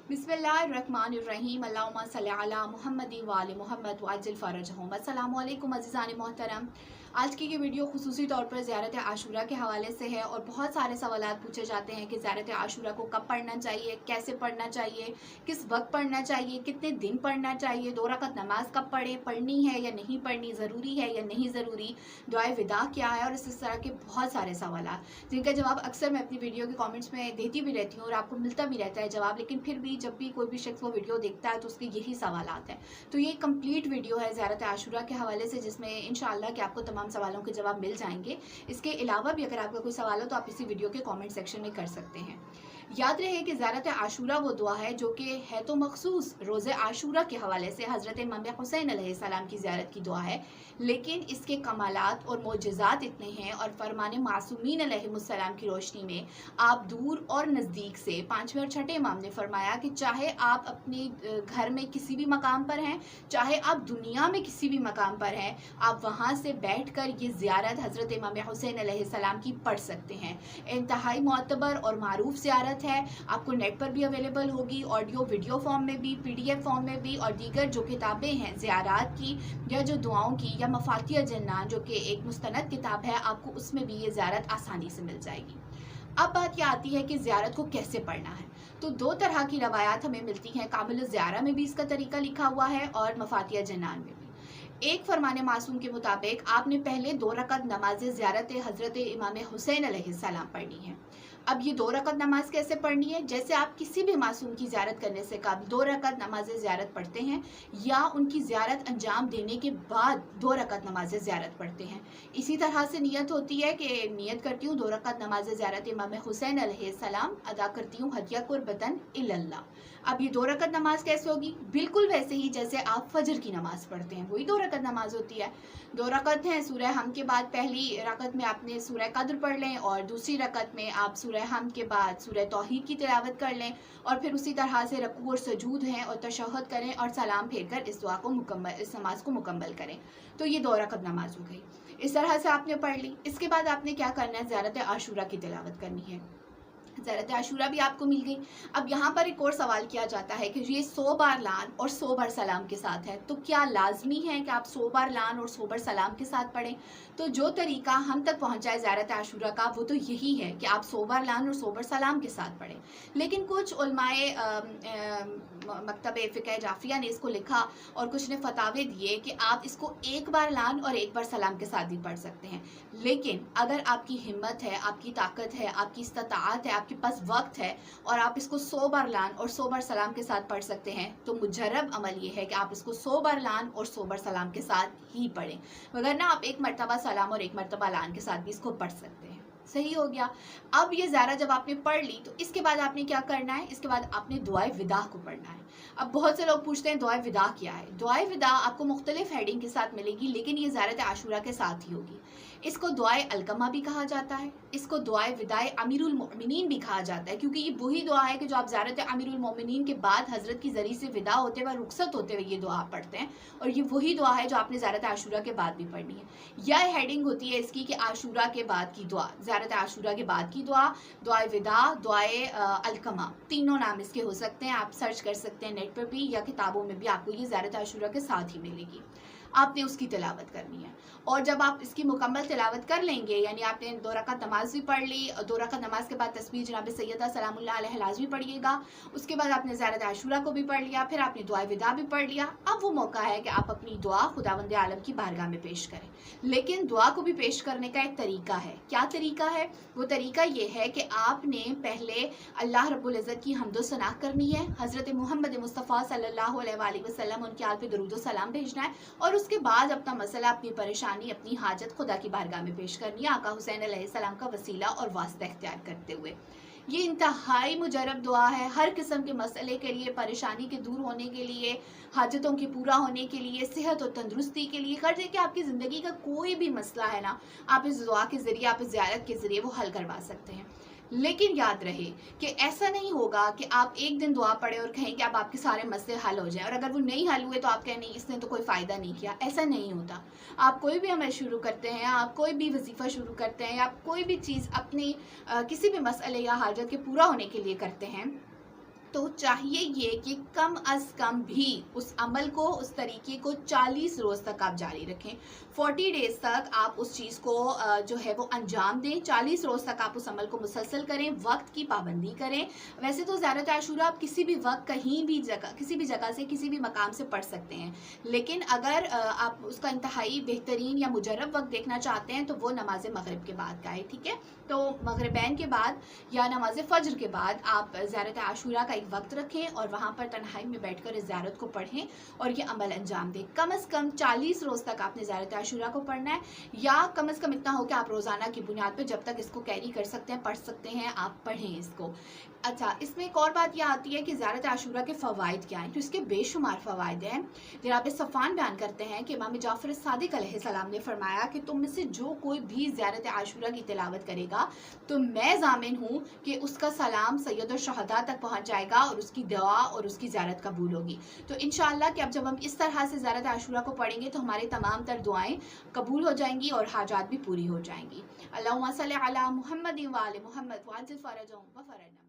बिस्मिल्लाहिर्रहमानिर्रहीम अल्लाहुम्मा सल्ली अला मुहम्मदिन व आलि मुहम्मद व अज्जिल फ़रजहुम। अस्सलामु अलैकुम अज़ीज़ान मोहतरम। आज की ये वीडियो खुसूसी तौर पर ज़ियारत आशूरा के हवाले से है और बहुत सारे सवालात पूछे जाते हैं कि ज़ियारत आशूरा को कब पढ़ना चाहिए, कैसे पढ़ना चाहिए, किस वक्त पढ़ना चाहिए, कितने दिन पढ़ना चाहिए, 2 रकात नमाज कब पढ़ें, पढ़नी है या नहीं पढ़नी, ज़रूरी है या नहीं ज़रूरी, दुआए विदा क्या है और इस तरह के बहुत सारे सवालात जिनका जवाब अक्सर मैं अपनी वीडियो के कमेंट्स में देती भी रहती हूँ और आपको मिलता भी रहता है जवाब। लेकिन फिर भी जब भी कोई भी शख्स वो वीडियो देखता है तो उसके यही सवालात हैं। तो ये कंप्लीट वीडियो है ज़ियारत आशूरा के हवाले से, जिसमें इंशाअल्लाह कि आपको तमाम सवालों के जवाब मिल जाएंगे। इसके अलावा भी अगर आपका कोई सवाल हो तो आप इसी वीडियो के कमेंट सेक्शन में कर सकते हैं। याद रहे कि ज़ियारत आशूरा वो दुआ है जो कि है तो मखसूस रोज़े आशूरा के हवाले से हज़रत इमाम हुसैन अलैहिस्सलाम की ज़ियारत की दुआ है, लेकिन इसके कमालात और मोजज़ात इतने हैं और फरमान मासूमीन अलैहिमुस्सलाम की रोशनी में आप दूर और नज़दीक से 5वें और 6ठे इमाम ने फरमाया कि चाहे आप अपने घर में किसी भी मकाम पर हैं, चाहे आप दुनिया में किसी भी मकाम पर हैं, आप वहाँ से बैठकर ये ज़ियारत हज़रत इमाम हुसैन अलैहिस्सलाम की पढ़ सकते हैं। इंतहाई मोतबर और मारूफ ज़ियारत है। आपको नेट पर भी अवेलेबल होगी, ऑडियो वीडियो फॉर्म में भी, PDF फॉर्म में भी, और दीगर जो किताबें हैं ज़ियारात की या जो दुआओं की या मफातिह जन्नात जो कि एक मुस्तनद किताब है, आपको उसमें भी ये ज़ियारत आसानी से मिल जाएगी। अब बात यह आती है कि ज़ियारत को कैसे पढ़ना है। तो 2 तरह की रवायात हमें मिलती हैं। कामिल ज़ियारा में भी इसका तरीका लिखा हुआ है और मफातिह जन्नात में भी। एक फरमान मासूम के मुताबिक आपने पहले 2 रकात नमाज ज़ियारत हज़रत इमाम हुसैन अलैहिस्सलाम पढ़नी है। अब ये 2 रकात नमाज कैसे पढ़नी है? जैसे आप किसी भी मासूम की ज़ियारत करने से कबल 2 रकात नमाज ज़ियारत पढ़ते हैं या उनकी ज़ियारत अंजाम देने के बाद 2 रकात नमाज ज़ियारत पढ़ते हैं, इसी तरह से नियत होती है कि नियत करती हूँ 2 रकात नमाज ज़ियारत इमाम हुसैन अलैहिस्सलाम अदा करती हूँ हदिया कुर्बतन इल्लल्लाह। अब ये 2 रकात नमाज कैसे होगी? बिल्कुल वैसे ही जैसे आप फजर की नमाज पढ़ते हैं, वही 2 रकात नमाज होती है। 2 रकात हैं। सूरह हम के बाद पहली रकात में आपने सूरह कद्र पढ़ लें और दूसरी रकात में आप सूरह हम के बाद सूरह तौहीद की तिलावत कर लें और फिर उसी तरह से रकू और सजूद हैं और तशहुद करें और सलाम फेर कर इस दुआ को मुकम्मल, इस नमाज को मुकम्मल करें। तो ये 2 रकात नमाज हो गई। इस तरह से आपने पढ़ ली। इसके बाद आपने क्या करना है? ज़ियारत आशूरा की तिलावत करनी है। ज़ियारत आशूरा भी आपको मिल गई। अब यहाँ पर एक और सवाल किया जाता है कि ये 100 बार लान और 100 बार सलाम के साथ है, तो क्या लाजमी है कि आप 100 बार लान और 100 बार सलाम के साथ पढ़ें? तो जो तरीका हम तक पहुँचा है ज़ियारत आशूरा का वो तो यही है कि आप 100 बार लान और 100 बार सलाम के साथ पढ़ें। लेकिन कुछ उलमाए मकतब फ़िक़्ह जाफ़िया ने इसको लिखा और कुछ ने फतावे दिए कि आप इसको 1 बार लान और 1 बार सलाम के साथ भी पढ़ सकते हैं। लेकिन अगर आपकी हिम्मत है, आपकी ताकत है, आपकी इस्ताअत है, आपके पास वक्त है और आप इसको 100 बार लान और 100 बार सलाम के साथ पढ़ सकते हैं, तो मुजर्रब अमल ये है कि आप इसको 100 बार लान और 100 बार सलाम के साथ ही पढ़ें, वगरना आप 1 मरतबा सलाम और 1 मरतबा लान के साथ भी इसको पढ़ सकते हैं। सही हो गया। अब ये ज़ारा जब आपने पढ़ ली तो इसके बाद आपने क्या करना है? इसके बाद आपने दुआए विदा को पढ़ना है। अब बहुत से लोग पूछते हैं दुआए विदा क्या है? दुआए विदा आपको मुख्तलिफ हेडिंग के साथ मिलेगी, लेकिन ये ज़ियारत आशूरा के साथ ही होगी। इसको दुआए अलकमा भी कहा जाता है, इसको दुआए विदाए अमीरुल मोमिनीन भी कहा जाता है, क्योंकि ये वही दुआ है कि जो आप ज़ियारत अमीरुल मोमिनीन के बाद हज़रत की ज़रिए से विदा होते हुए, रुखसत होते हुए ये दुआ पढ़ते हैं, और ये वही दुआ है जो आपने ज़ियारत आशूरा के बाद भी पढ़नी है। यह हेडिंग होती है इसकी कि आशूरा के बाद की दुआ, ज़ियारत आशूरा के बाद की दुआ, दुआए विदा, दुआए अलकमा, तीनों नाम इसके हो सकते हैं। आप सर्च कर सकते हैं नेट पर भी या किताबों में भी, आपको ये ज़ियारत आशूरा के साथ ही मिलेगी। आपने उसकी तिलावत करनी है और जब आप इसकी मुकम्मल तिलावत कर लेंगे, यानी आपने 2 रकात नमाज भी पढ़ ली, 2 रकात नमाज के बाद तस्बीह जनाब सैयदा सलामुल्लाह अलैहा लाज़मी पढ़िएगा, उसके बाद आपने ज़ियारत आशूरा को भी पढ़ लिया, फिर आपने दुआ विदा भी पढ़ लिया। अब वो मौका है कि आप अपनी दुआ खुदावंद आलम की बारगाह में पेश करें। लेकिन दुआ को भी पेश करने का एक तरीका है। क्या तरीका है? वो तरीका ये है कि आपने पहले अल्लाह रब्बुल इज़्ज़त की हम्दो सना करनी है, हज़रत मोहम्मद मुस्तफ़ा सल्लल्लाहु अलैहि वसल्लम उनके आल पे दरूद व सलाम भेजना है और उसके बाद अपना मसला, अपनी परेशानी, अपनी हाजत खुदा की बारगाह में पेश करनी है, आका हुसैन अलैहिस्सलाम का वसीला और वास्ता इख्तियार करते हुए। ये इंतहाई मुजरब दुआ है हर किस्म के मसले के लिए, परेशानी के दूर होने के लिए, हाजतों के पूरा होने के लिए, सेहत और तंदुरुस्ती के लिए। कर दे कि आपकी ज़िंदगी का कोई भी मसला है ना, आप इस दुआ के ज़रिए, आप इस ज़ियारत के ज़रिए वो हल करवा सकते हैं। लेकिन याद रहे कि ऐसा नहीं होगा कि आप एक दिन दुआ पढ़े और कहें कि अब आपके सारे मसले हल हो जाएं, और अगर वो नहीं हल हुए तो आप कहें नहीं, इसने तो कोई फ़ायदा नहीं किया। ऐसा नहीं होता। आप कोई भी अमल शुरू करते हैं, आप कोई भी वजीफ़ा शुरू करते हैं, आप कोई भी चीज़ अपनी किसी भी मसले या हाजत के पूरा होने के लिए करते हैं, तो चाहिए ये कि कम अज़ कम भी उस अमल को, उस तरीके को 40 रोज़ तक आप जारी रखें। 40 डेज़ तक आप उस चीज़ को जो है वो अंजाम दें। 40 रोज़ तक आप उस अमल को मुसलसल करें, वक्त की पाबंदी करें। वैसे तो ज़ियारत आशूरा आप किसी भी वक्त, कहीं भी जगह, किसी भी जगह से, किसी भी मकाम से पढ़ सकते हैं, लेकिन अगर आप उसका इंतहाई बेहतरीन या मुजर्रब वक्त देखना चाहते हैं तो वो नमाज मगरिब के बाद का है, ठीक है। तो मगरिबैन के बाद या नमाज फ़ज्र के बाद आप ज़ियारत आशूरा का एक वक्त रखें और वहाँ पर तन्हाई में बैठकर इस ज़ियारत को पढ़ें और ये अमल अंजाम दें। कम अज़ कम 40 रोज़ तक आपने ज़ियारत आशूरा को पढ़ना है, या कम अज़ कम इतना हो कि आप रोज़ाना की बुनियाद पर जब तक इसको कैरी कर सकते हैं, पढ़ सकते हैं, आप पढ़ें इसको। अच्छा, इसमें एक और बात यह आती है कि ज़ियारत आशूरा के फ़वाइद क्या हैं। तो इसके बेशुमार फ़वाइद हैं। जनाब सफ़ान बयान करते हैं कि इमाम जाफ़र सादिक अलैहिस्सलाम ने फरमाया कि तुम में से जो कोई भी ज़ियारत आशूरा की तिलावत करेगा तो मैं ज़ामिन हूँ कि उसका सलाम सैयदुल शुहदा तक पहुँच जाएगा और उसकी दुआ और उसकी ज़ियारत कबूल होगी। तो इंशाअल्लाह कि अब जब हम इस तरह से ज़ियारत आशूरा को पढ़ेंगे तो हमारी तमाम तर दुआएं कबूल हो जाएंगी और हाजात भी पूरी हो जाएंगी। अल्लाहुम्मा सल्ली अला मुहम्मद व आले मुहम्मद व अज्जिल फ़रजहुम व फ़रजना।